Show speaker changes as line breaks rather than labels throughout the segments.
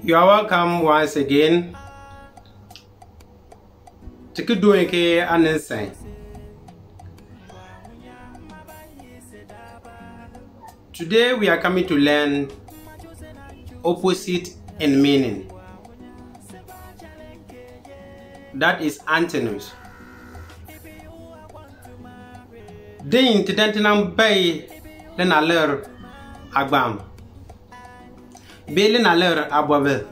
You are welcome once again to doing an insight. Today we are coming to learn opposite in meaning. That is antonyms. Din tidentinam bay Linalibr agbam. Be Linalibr aabɔbil.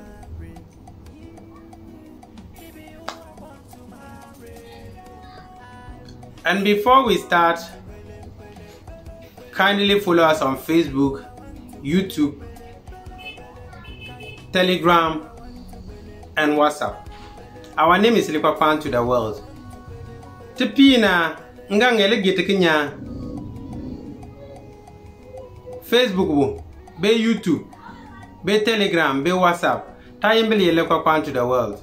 And before we start, kindly follow us on Facebook, YouTube, Telegram, and WhatsApp. Our name is Uppadaan to the world. Tipina ngangele gitikinya Facebook bu, be YouTube, be Telegram, be WhatsApp. Tayimbeli Uppadaan to the world.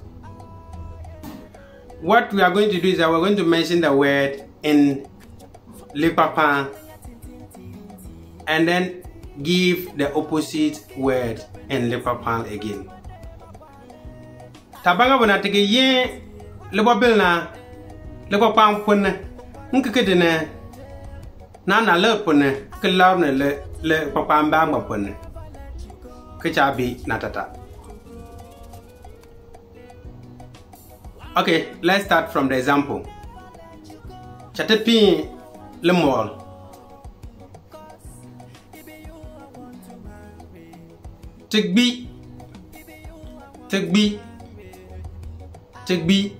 What we are going to do is that we're going to mention the word in Uppadaan and then give the opposite word in Uppadaan again. Tabaga bona tege yiin Limɔkl na Uppadaan punne nkekedene na Nalibr punne ke larne le Uppadaan ba punne ke chabi natata. Okay, let's start from the example. Chatepi Limɔkl. Taagbii. Taagbii. Taagbii.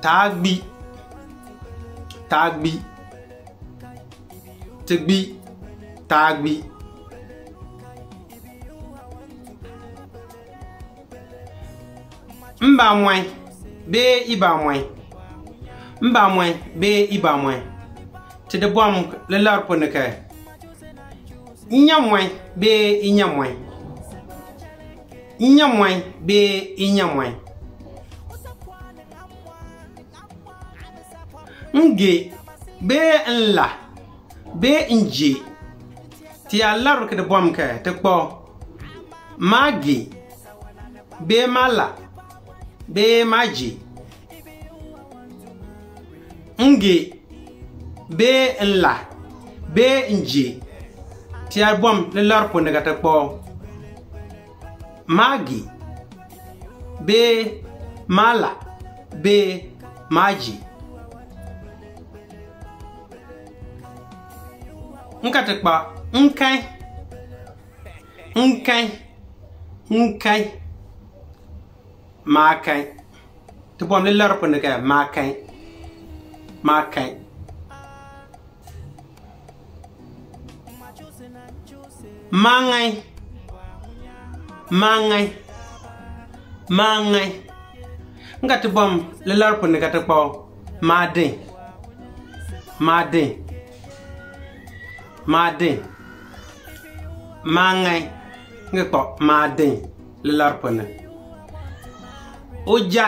Taagbii. Taagbii. Taagbii. Mbamɔn be ibamɔn. Mbamɔn be ibamɔn. Tide bom le Larb punne ke. Nnyamɔn be inyamɔn. Nnyamɔn be inyamɔn. Ngee be nla be Njee. Ti a Larb ke de bom ke te kpo. Magee be mala be majee. Ngee be nla be Njee. Ti a bom le Larb punne ke te kpo. Magee be mala be majee. Nkatekpa Nkan. Makan. Te bom le Larb punne ke Makan. Maŋann. Nga te bom le Larb punne ke te kpo. Maadin. Maŋann nga kpo maadin le Larb punne. Oja.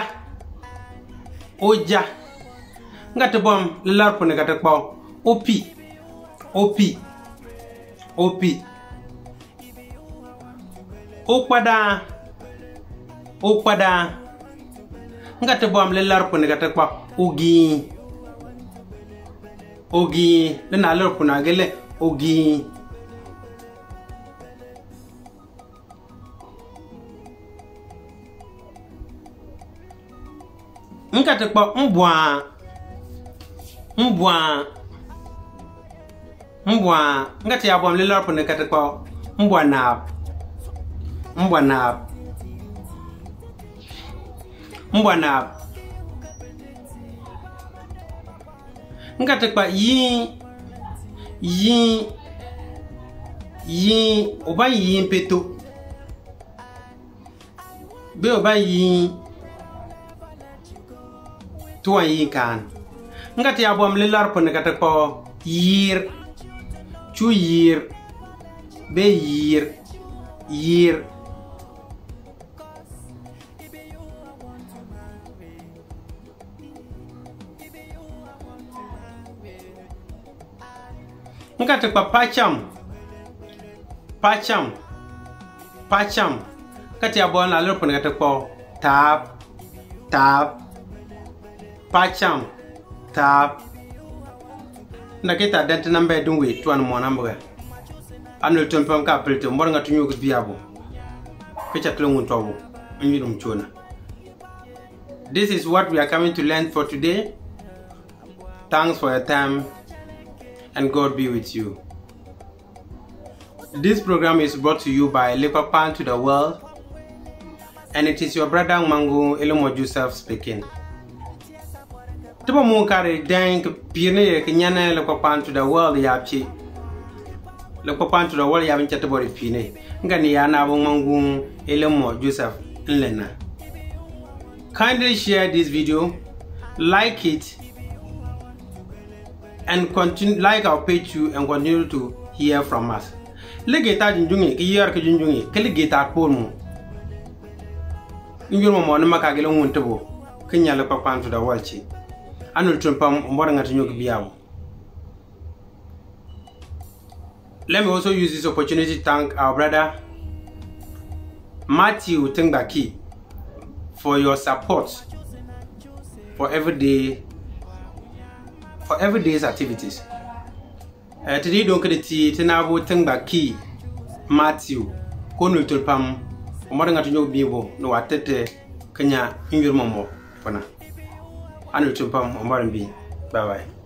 Nga te bom le Larb punne ke te kpo. Upii. Ukpadaan. Nga te bom le Larb punne ke te kpo. Ugiin. Le Nalibr punne agele Ugiin. Nga te kpo Mbɔan. Nga te a bom le Larb punne ke te kpo. Mbɔnaab. Nga te kpo yiin. Oban yiin peto. Be oban yiin tuan yiin kan. Nga te a bom le Larb punne ke te kpo. Yiir. Chu yiir. Be yiir. Nka te paacham paacham kati aabɔr na lirpun ga tikpo taab paacham taab na kita dent nambe dungwe tuan mo nambe anul tumpam ka pilto mbor nga tunyu biabo kicha tlungun tobo nyirum chona. This is what we are coming to learn for today. Thanks for your time and God be with you. This program is brought to you by Ukpadaan to the World, and it is your brother Limɔkl speaking. Tiba mo kare den pirne ke nyane Ukpadaan to the World ya chi. Ukpadaan to the World ya bin chatabo ri pine. Ngani ya na Limɔkl nlena. Kindly share this video, like it, and like our page too, and continue to hear from us. Legeta junjungi ki yer ke junjungi ke legeta pormu njurmo mo na makagelo nguntebo kinyale Ukpadaan to the World chi anul tumpam mbora ngati nyogi biawo. Let me also use this opportunity to thank our brother Matthew Taagbii for your support for everyday's activities. Today don't get it tenabo Taagbii Matthew konul tulpam mbora ngati nyogi bibo no watete kanya njurmo mo fana anul tumpam mbora mbi. Bye bye.